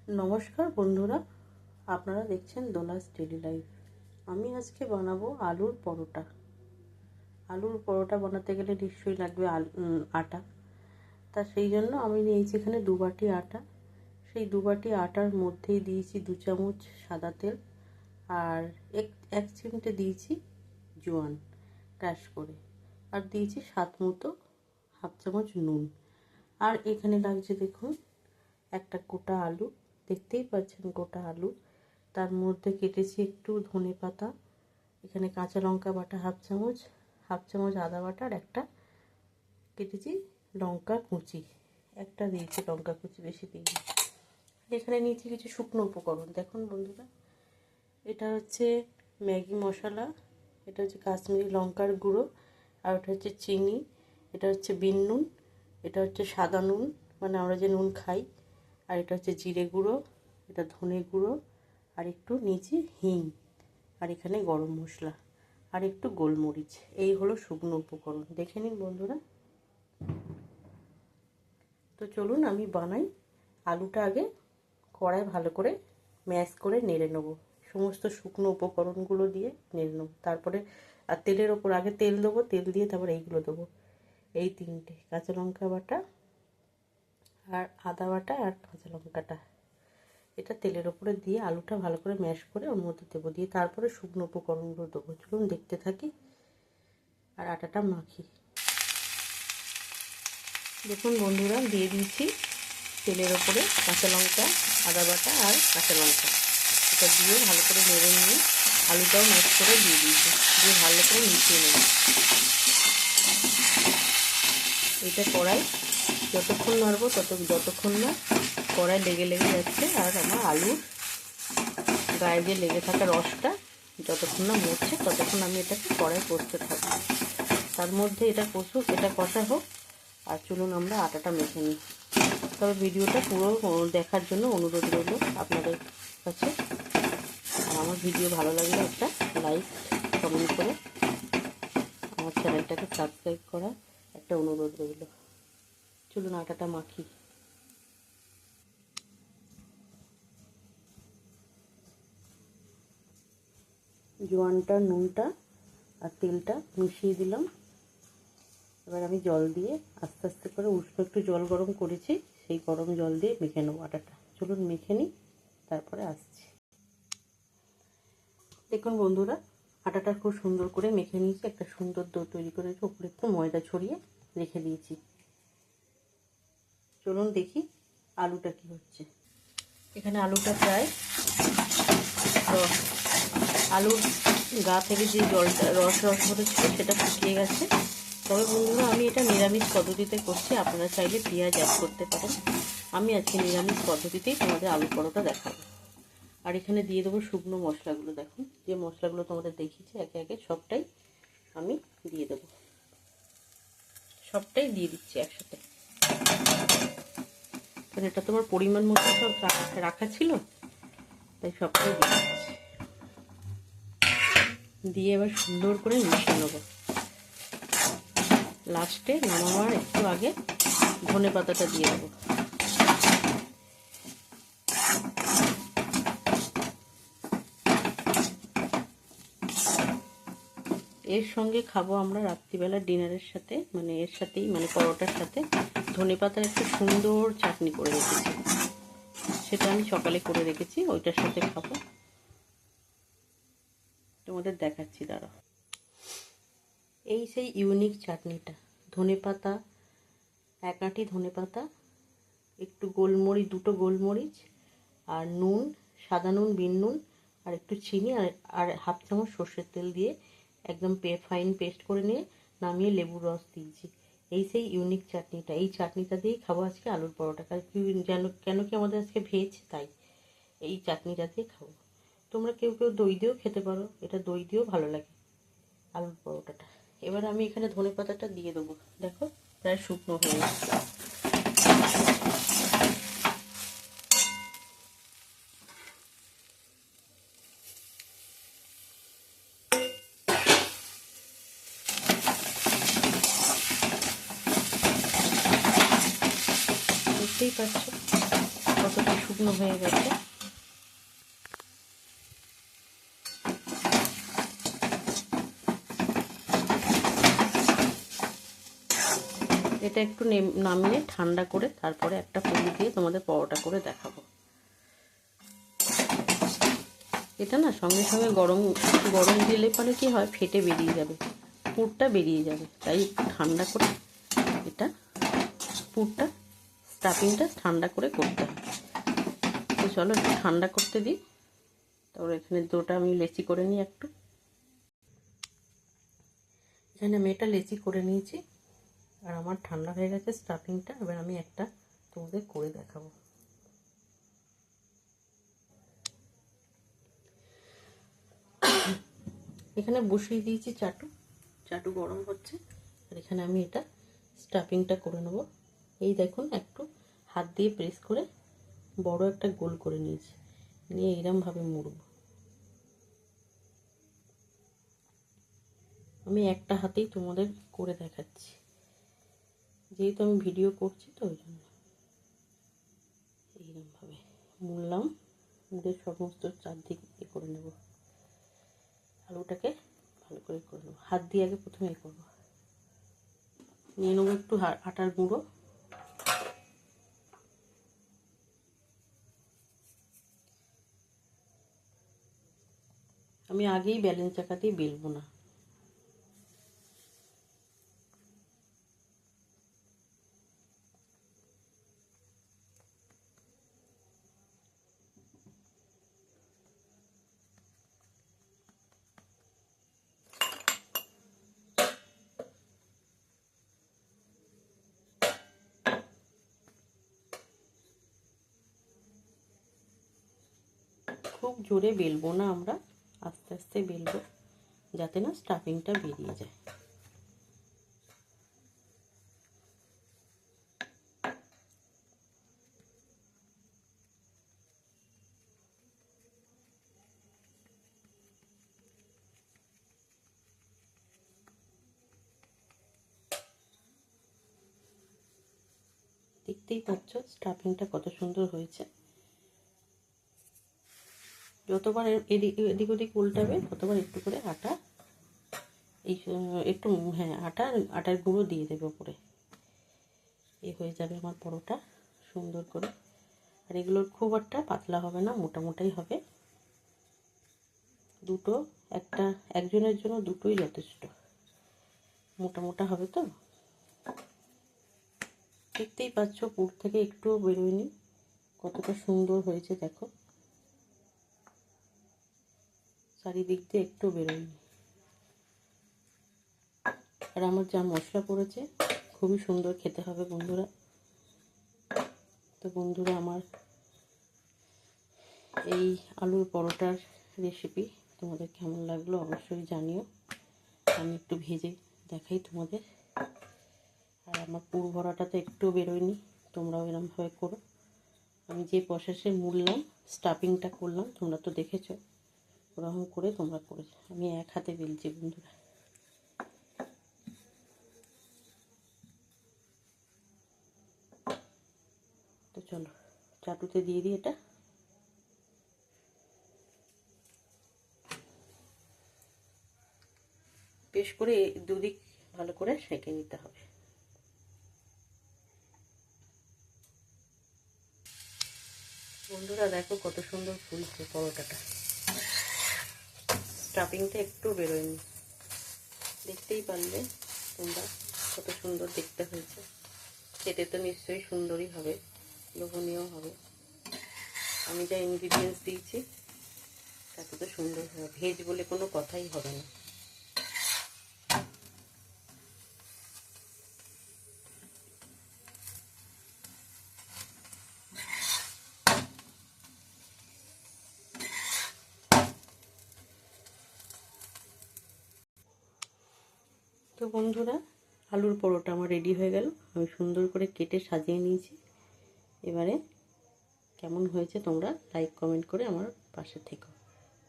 नमस्कार बंधुरा आपनारा देखছেন দোলাস डेली लाइफ। আমি আজকে বানাবো আলুর পরোটা। আলুর পরোটা বানাতে গেলে নিশ্চয়ই লাগবে আটা। তা সেই জন্য আমি নিয়েছি এখানে 2 বাটি আটা। সেই 2 বাটি আটার মধ্যেই দিয়েছি 2 চামচ সাদা তেল আর এক চিমটে দিয়েছি জোয়ান ক্রাশ করে, আর দিয়েছি স্বাদ মতো হাফ চামচ নুন। আর এখানে লাগছে দেখুন একটা গোটা আলু, দেখতেই পাচ্ছেন গোটা আলু। তার মধ্যে কেটেছি একটু ধনে পাতা, এখানে কাঁচা লঙ্কা বাটা হাফ চামচ আদা বাটা, আর একটা কেটেছি লঙ্কা কুচি, একটা দিয়েছি লঙ্কা কুচি, বেশি দিইনি। এখানে নিয়েছি কিছু শুকনো উপকরণ। দেখুন বন্ধুরা, এটা হচ্ছে ম্যাগি মশলা, এটা হচ্ছে কাশ্মীরি লঙ্কার গুঁড়ো, আর ওটা হচ্ছে চিনি, এটা হচ্ছে বিন নুন, এটা হচ্ছে সাদা নুন মানে আমরা যে নুন খাই, আর এটা হচ্ছে জিরে গুঁড়ো, এটা ধনে গুঁড়ো, আর একটু নিয়েছি হিং, আর এখানে গরম মশলা, আর একটু গোলমরিচ। এই হলো শুকনো উপকরণ। দেখে নিন বন্ধুরা। তো চলুন আমি বানাই। আলুটা আগে কড়াই ভালো করে ম্যাশ করে নেড়ে নেবো, সমস্ত শুকনো উপকরণগুলো দিয়ে নেড়ে নেবো। তারপরে আর তেলের ওপর আগে তেল দেবো, তেল দিয়ে তারপর এইগুলো দেবো, এই তিনটে কাঁচা লঙ্কা বাটা আর আদা বাটা আর কাঁচা লঙ্কাটা, এটা তেলের ওপরে দিয়ে আলুটা ভালো করে ম্যাশ করে ওর মধ্যে দেবো, দিয়ে তারপরে শুকনো উপকরণগুলো দেবো। চলুন দেখতে থাকি আর আটাটা মাখি। দেখুন বন্ধুরা, দিয়ে দিয়েছি তেলের ওপরে কাঁচা লঙ্কা, আদা বাটা আর কাঁচা লঙ্কা, এটা দিয়ে ভালো করে নেড়ে নিয়ে আলুটাও ম্যাশ করে দিয়ে দিয়েছি, দিয়ে ভালো করে মিশিয়ে নেব। এটা কড়াই যতক্ষণ নাড়বো যতক্ষণ না কড়াই লেগে যাচ্ছে, আর আমার আলুর গায়ে যে লেগে থাকা রসটা যতক্ষণ না মরছে ততক্ষণ আমি এটাকে কড়াই কষতে থাকবো। তার মধ্যে এটা কষা হোক, আর চলুন আমরা আটাটা মেখে নিই। তবে ভিডিওটা পুরো দেখার জন্য অনুরোধ রইল আপনাদের কাছে। আর আমার ভিডিও ভালো লাগলে একটা লাইক কমেন্ট করে আমার চ্যানেলটাকে সাবস্ক্রাইব করা একটা অনুরোধ রইল। চলুন আটাটা মাখি। জোয়ানটা, নুনটা আর তেলটা মিশিয়ে দিলাম। এবার আমি জল দিয়ে আস্তে আস্তে করে উষ্ণ একটু জল গরম করেছি, সেই গরম জল দিয়ে মেখে নেবো আটাটা। চলুন মেখে নিই, তারপরে আসছি। দেখুন বন্ধুরা, আটাটা খুব সুন্দর করে মেখে নিয়েছি, একটা সুন্দর ডো তৈরি করেছি, উপরে একটু ময়দা ছড়িয়ে রেখে দিয়েছি। চলুন দেখি আলুটা কি হচ্ছে। এখানে আলুটা প্রায় আলুর গা থেকে যে জলটা রস হয়েছিল সেটা শুকিয়ে গেছে। তবে বন্ধুরা, আমি এটা নিরামিষ পদ্ধতিতে করছি, আপনারা চাইলে পেঁয়াজ অ্যাড করতে পারেন। আমি আজকে নিরামিষ পদ্ধতিতেই তোমাদের আলু পরোটা দেখাবো। আর এখানে দিয়ে দেবো শুকনো মশলাগুলো। দেখুন যে মশলাগুলো তোমাদের দেখিয়েছি একে একে সবটাই আমি দিয়ে দেবো, সবটাই দিয়ে দিচ্ছি একসাথে। কারণ এটা তোমার পরিমাণ মতো সব রাখা ছিল, তাই সবটাই দিয়ে দিচ্ছি। দিয়ে এবার সুন্দর করে মিশিয়ে নেবো। লাস্টে নামাবার একটু আগে ধনে পাতাটা দিয়ে দেবো। এর সঙ্গে খাবো আমরা রাত্রিবেলা ডিনারের সাথে, মানে এর সাথেই, মানে পরোটার সাথে ধনে পাতার একটা সুন্দর চাটনি করে রেখেছি, সেটা আমি সকালে করে রেখেছি, ওইটার সাথে খাবো। তোমাদের দেখাচ্ছি দাঁড়াও। এই সেই ইউনিক চাটনিটা, ধনে পাতা, এক আঁটি ধনে পাতা, একটু গোলমরিচ, 2টো গোলমরিচ, আর নুন, সাদা নুন, বিন নুন, আর একটু চিনি, আর হাফ চামচ সর্ষের তেল দিয়ে একদম ফাইন পেস্ট করে নিয়ে নামিয়ে লেবুর রস দিয়েছি। এই সেই ইউনিক চাটনিটা, এই চাটনিটা দিয়েই খাবো আজকে আলুর পরোটা। কেন কি আমাদের আজকে ভেজ, তাই এই চাটনিটা দিয়ে খাবো। তোমরা কেউ দই দিয়েও খেতে পারো, এটা দই দিয়েও ভালো লাগে আলুর পরোটাটা। এবার আমি এখানে ধনে পাতাটা দিয়ে দেবো। দেখো প্রায় শুকনো হয়ে গেছে। দেখতেই পাচ্ছ কতটা শুকনো হয়ে গেছে। এটা একটু নামিয়ে ঠান্ডা করে তারপরে একটা পুরি দিয়ে তোমাদের পরোটা করে দেখাবো। এটা না সঙ্গে সঙ্গে গরম গরম দিলে পরে কি হয়, ফেটে বেরিয়ে যাবে, পুরটা বেরিয়ে যাবে। তাই ঠান্ডা করে এটা পুরটা স্টাফিংটা ঠান্ডা করে করতে হবে। তো চলো একটু ঠান্ডা করতে দিই। তারপর এখানে ডোটা আমি লেচি করে নিই একটু। এখানে আমি এটা লেচি করে নিয়েছি আর আমার ঠান্ডা হয়ে গেছে স্টাফিংটা। এবার আমি একটা তোমাদের করে দেখাবো। এখানে বসিয়ে দিয়েছি চাটু গরম হচ্ছে। আর এখানে আমি এটা স্টাফিংটা করে নেব। এই দেখুন একটু হাত দিয়ে প্রেস করে বড় একটা গোল করে নিয়েছি, নিয়ে এরমভাবে মুড়ব। আমি একটা হাতেই তোমাদের করে দেখাচ্ছি, যেহেতু আমি ভিডিও করছি তো ওই জন্য। এইরকমভাবে মুড়লাম, মুড়ে সমস্ত চারদিক করে নেব। আলুটাকে ভালো করে নেব, হাত দিয়ে আগে প্রথমে করবো। নিয়ে নেবো একটু আটার গুঁড়ো। আমি আগেই ব্যালেন্স চাকা দিয়ে বেলবো না। খুব জোরে বেলবো না, আমরা আস্তে আস্তে বেলবো যাতে না স্টাফিংটা বেরিয়ে যায়। দেখতেই পাচ্ছ স্টাফিংটা কত সুন্দর হয়েছে। যতবার এদিক ওদিক উল্টাবে ততবার একটু করে আটা একটু আটার গুঁড়ো দিয়ে দেবে উপরে। এই হয়ে যাবে আমার পরোটা সুন্দর করে। আর এগুলোর খুব একটা পাতলা হবে না, মোটামোটাই হবে। একজনের জন্য দুটোই যথেষ্ট, মোটা হবে তো। দেখতেই পাচ্ছ পুর থেকে একটুও বেরোয়নি, কতটা সুন্দর হয়েছে দেখো। চারিদিক দিয়ে একটু বেরোয়নি। আর আমার যা মশলা পড়েছে খুবই সুন্দর খেতে হবে বন্ধুরা। তো বন্ধুরা, আমার এই আলুর পরোটার রেসিপি তোমাদের কেমন লাগলো অবশ্যই জানিও। আমি একটু ভেজে দেখাই তোমাদের। আর আমার পুর ভরাটা তো একটু বেরোয়নি, তোমরাও এরমভাবে করো। আমি যে প্রসেসে মুড়লাম স্টাফিংটা করলাম তোমরা তো দেখেছো, ওরকম করে তোমরা করেছো। আমি এক হাতে বেলছি বন্ধুরা। তো চলো চাটুতে দিয়ে দিই এটা। বেশ করে দুদিক ভালো করে সেঁকে নিতে হবে। বন্ধুরা দেখো কত সুন্দর ফুলছে পরোটাটা, স্টাফিংটা একটু বেরোয়নি। দেখতেই পারলে তোমরা কত সুন্দর দেখতে হয়েছে। খেতে তো নিশ্চয়ই সুন্দরই হবে, লোভনীয় হবে। আমি যা ইনগ্রিডিয়েন্টস দিয়েছি তাতে তো সুন্দর হবে, ভেজ বলে কোনো কথাই হবে না। তো বন্ধুরা, আলুর পরোটা আমার রেডি হয়ে গেল। আমি সুন্দর করে কেটে সাজিয়ে নিয়েছি। এবারে কেমন হয়েছে তোমরা লাইক কমেন্ট করে আমার পাশে থেকো,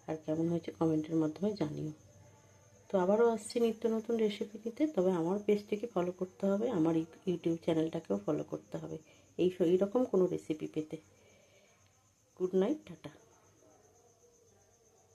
আর কেমন হয়েছে কমেন্টের মাধ্যমে জানিও। তো আবারও আসছি নিত্য নতুন রেসিপি দিতে। তবে আমার পেজটিকে ফলো করতে হবে, আমার ইউটিউব চ্যানেলটাকেও ফলো করতে হবে এইরকম কোনো রেসিপি পেতে। Good night, tata.